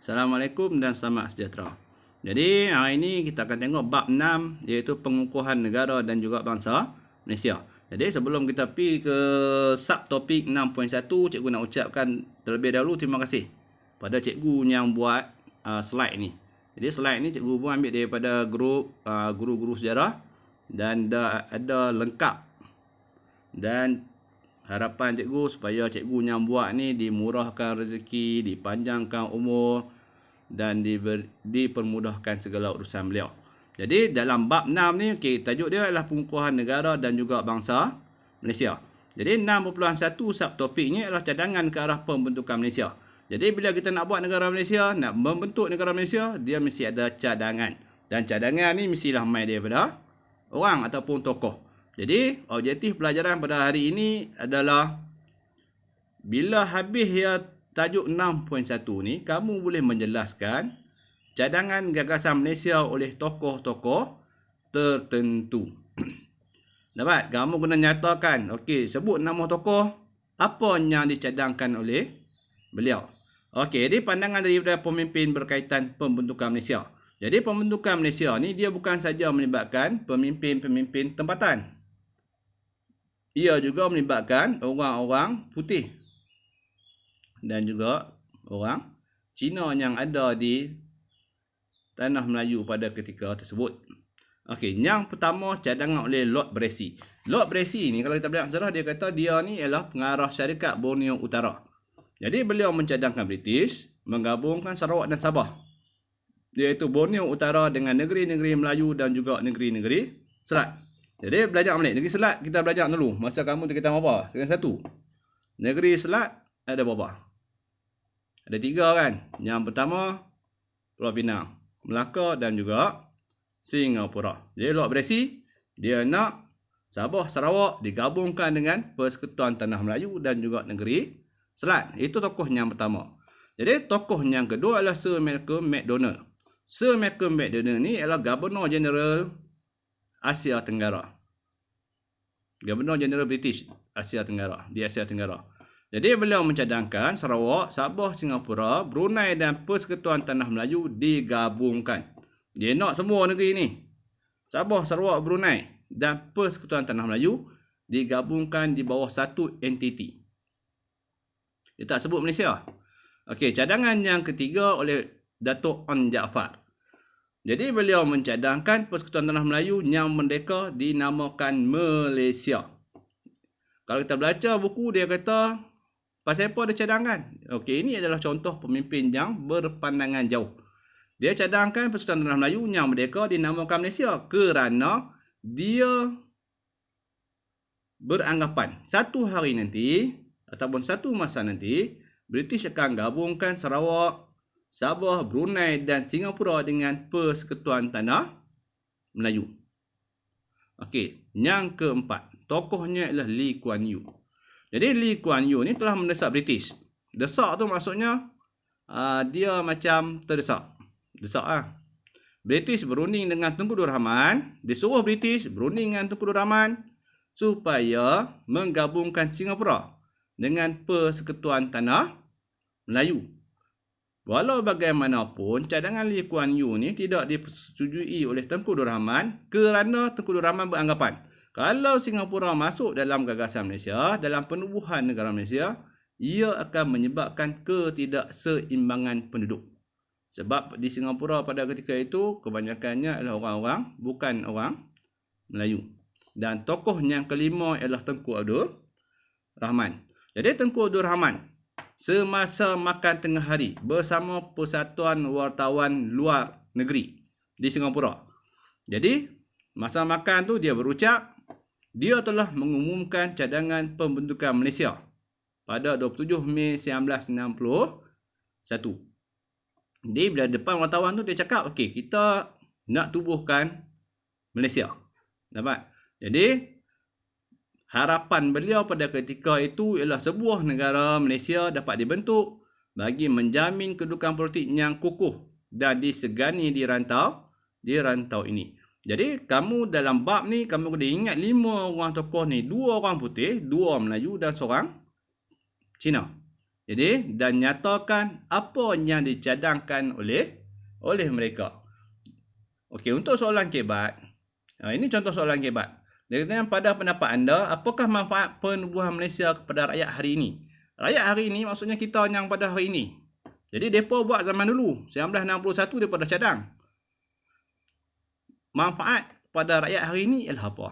Assalamualaikum dan selamat sejahtera. Jadi hari ini kita akan tengok bab 6 iaitu pengukuhan negara dan juga bangsa Malaysia. Jadi sebelum kita pergi ke subtopik 6.1, cikgu nak ucapkan terlebih dahulu terima kasih pada cikgu yang buat slide ni. Jadi slide ni cikgu pun ambil daripada grup guru-guru sejarah dan ada lengkap. Dan harapan cikgu supaya cikgu yang buat ni dimurahkan rezeki, dipanjangkan umur dan dipermudahkan segala urusan beliau. Jadi dalam bab 6 ni, tajuk dia adalah pengukuhan negara dan juga bangsa Malaysia. Jadi 6.1 subtopiknya adalah cadangan ke arah pembentukan Malaysia. Jadi bila kita nak buat negara Malaysia, nak membentuk negara Malaysia, dia mesti ada cadangan. Dan cadangan ni mestilah mai daripada orang ataupun tokoh. Jadi objektif pelajaran pada hari ini adalah bila habis tajuk 6.1 ni, kamu boleh menjelaskan cadangan gagasan Malaysia oleh tokoh-tokoh tertentu. Dapat? Kamu kena nyatakan, okey, sebut nama tokoh, apa yang dicadangkan oleh beliau. Okey, jadi pandangan daripada pemimpin berkaitan pembentukan Malaysia. Jadi pembentukan Malaysia ni dia bukan saja melibatkan pemimpin-pemimpin tempatan. Ia juga melibatkan orang-orang putih dan juga orang Cina yang ada di tanah Melayu pada ketika tersebut. Okey, yang pertama cadangan oleh Lord Brassey. Lord Brassey ni kalau kita belajar sejarah, dia kata dia ni ialah pengarah syarikat Borneo Utara. Jadi beliau mencadangkan British menggabungkan Sarawak dan Sabah, iaitu Borneo Utara dengan negeri-negeri Melayu dan juga negeri-negeri Selat. Jadi belajar balik negeri Selat kita belajar dulu. Masa kamu kita apa? Dengan satu. Negeri Selat ada berapa? Ada 3 kan? Yang pertama Pulau Pinang, Melaka dan juga Singapura. Jadi Lord Brassey dia nak Sabah Sarawak digabungkan dengan Persekutuan Tanah Melayu dan juga negeri Selat. Itu tokoh yang pertama. Jadi tokoh yang kedua adalah Sir Malcolm Macdonald. Sir Malcolm Macdonald ni adalah Governor General Asia Tenggara. Governor General British Asia Tenggara, di Asia Tenggara. Jadi beliau mencadangkan Sarawak, Sabah, Singapura, Brunei dan Persekutuan Tanah Melayu digabungkan. Dia nak semua negeri ni, Sabah, Sarawak, Brunei dan Persekutuan Tanah Melayu digabungkan di bawah satu entiti. Dia tak sebut Malaysia. Okey, cadangan yang ketiga oleh Datuk Onn Jaafar. Jadi beliau mencadangkan Persekutuan Tanah Melayu yang merdeka dinamakan Malaysia. Kalau kita baca buku, dia kata pasal apa dia cadangkan? Okey, ini adalah contoh pemimpin yang berpandangan jauh. Dia cadangkan Persekutuan Tanah Melayu yang merdeka dinamakan Malaysia kerana dia beranggapan satu hari nanti ataupun satu masa nanti British akan gabungkan Sarawak, Sabah, Brunei dan Singapura dengan Persekutuan Tanah Melayu. Okey, yang keempat, tokohnya adalah Lee Kuan Yew. Jadi Lee Kuan Yew ni telah mendesak British. Desak tu maksudnya dia macam terdesak. Desak lah. British berunding dengan Tunku Abdul Rahman, disuruh British berunding dengan Tunku Abdul Rahman supaya menggabungkan Singapura dengan Persekutuan Tanah Melayu. Walau bagaimanapun, cadangan Lee Kuan Yew ni tidak disetujui oleh Tunku Abdul Rahman kerana Tunku Abdul Rahman beranggapan kalau Singapura masuk dalam gagasan Malaysia, dalam penubuhan negara Malaysia, ia akan menyebabkan ketidakseimbangan penduduk. Sebab di Singapura pada ketika itu, kebanyakannya adalah orang-orang bukan orang Melayu. Dan tokoh yang kelima ialah Tunku Abdul Rahman. Jadi Tunku Abdul Rahman semasa makan tengah hari bersama Persatuan Wartawan Luar Negeri di Singapura. Jadi masa makan tu dia berucap dia telah mengumumkan cadangan pembentukan Malaysia pada 27 Mei 1961. Jadi bila depan wartawan tu dia cakap, okey, kita nak tubuhkan Malaysia. Dapat? Jadi harapan beliau pada ketika itu ialah sebuah negara Malaysia dapat dibentuk bagi menjamin kedudukan politik yang kukuh dan disegani di rantau ini. Jadi kamu dalam bab ni kamu kena ingat 5 orang tokoh ni, 2 orang putih, 2 Melayu dan seorang Cina. Jadi, dan nyatakan apa yang dicadangkan oleh mereka. Okey, untuk soalan kebat. Ini contoh soalan kebat. Dia kata, pada pendapat anda, apakah manfaat penubuhan Malaysia kepada rakyat hari ini? Rakyat hari ini maksudnya kita yang pada hari ini. Jadi, mereka buat zaman dulu. 1961, mereka dah cadang. Manfaat pada rakyat hari ini ialah apa?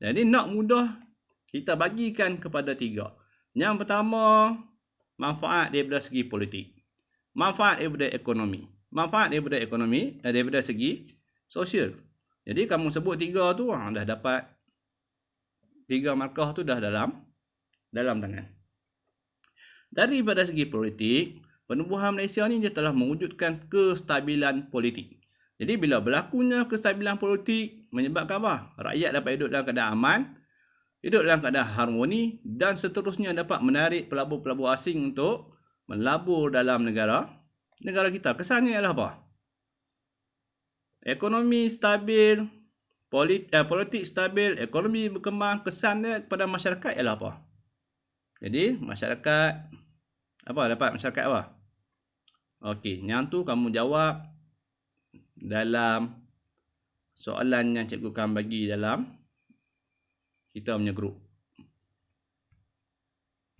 Jadi, nak mudah, kita bagikan kepada 3. Yang pertama, manfaat daripada segi politik. Manfaat daripada ekonomi. Manfaat daripada ekonomi, daripada segi sosial. Jadi, kamu sebut 3 tu, dah dapat 3 markah tu dah dalam tangan. Daripada segi politik, penubuhan Malaysia ni dia telah mewujudkan kestabilan politik. Jadi bila berlakunya kestabilan politik menyebabkan apa? Rakyat dapat hidup dalam keadaan aman, hidup dalam keadaan harmoni dan seterusnya dapat menarik pelabur-pelabur asing untuk melabur dalam negara kita. Kesannya ialah apa? Ekonomi stabil, politik stabil, ekonomi berkembang, kesannya kepada masyarakat ialah apa? Jadi masyarakat apa? Dapat masyarakat apa? Okey, yang tu kamu jawab dalam soalan yang cikgu akan bagi dalam kita punya grup.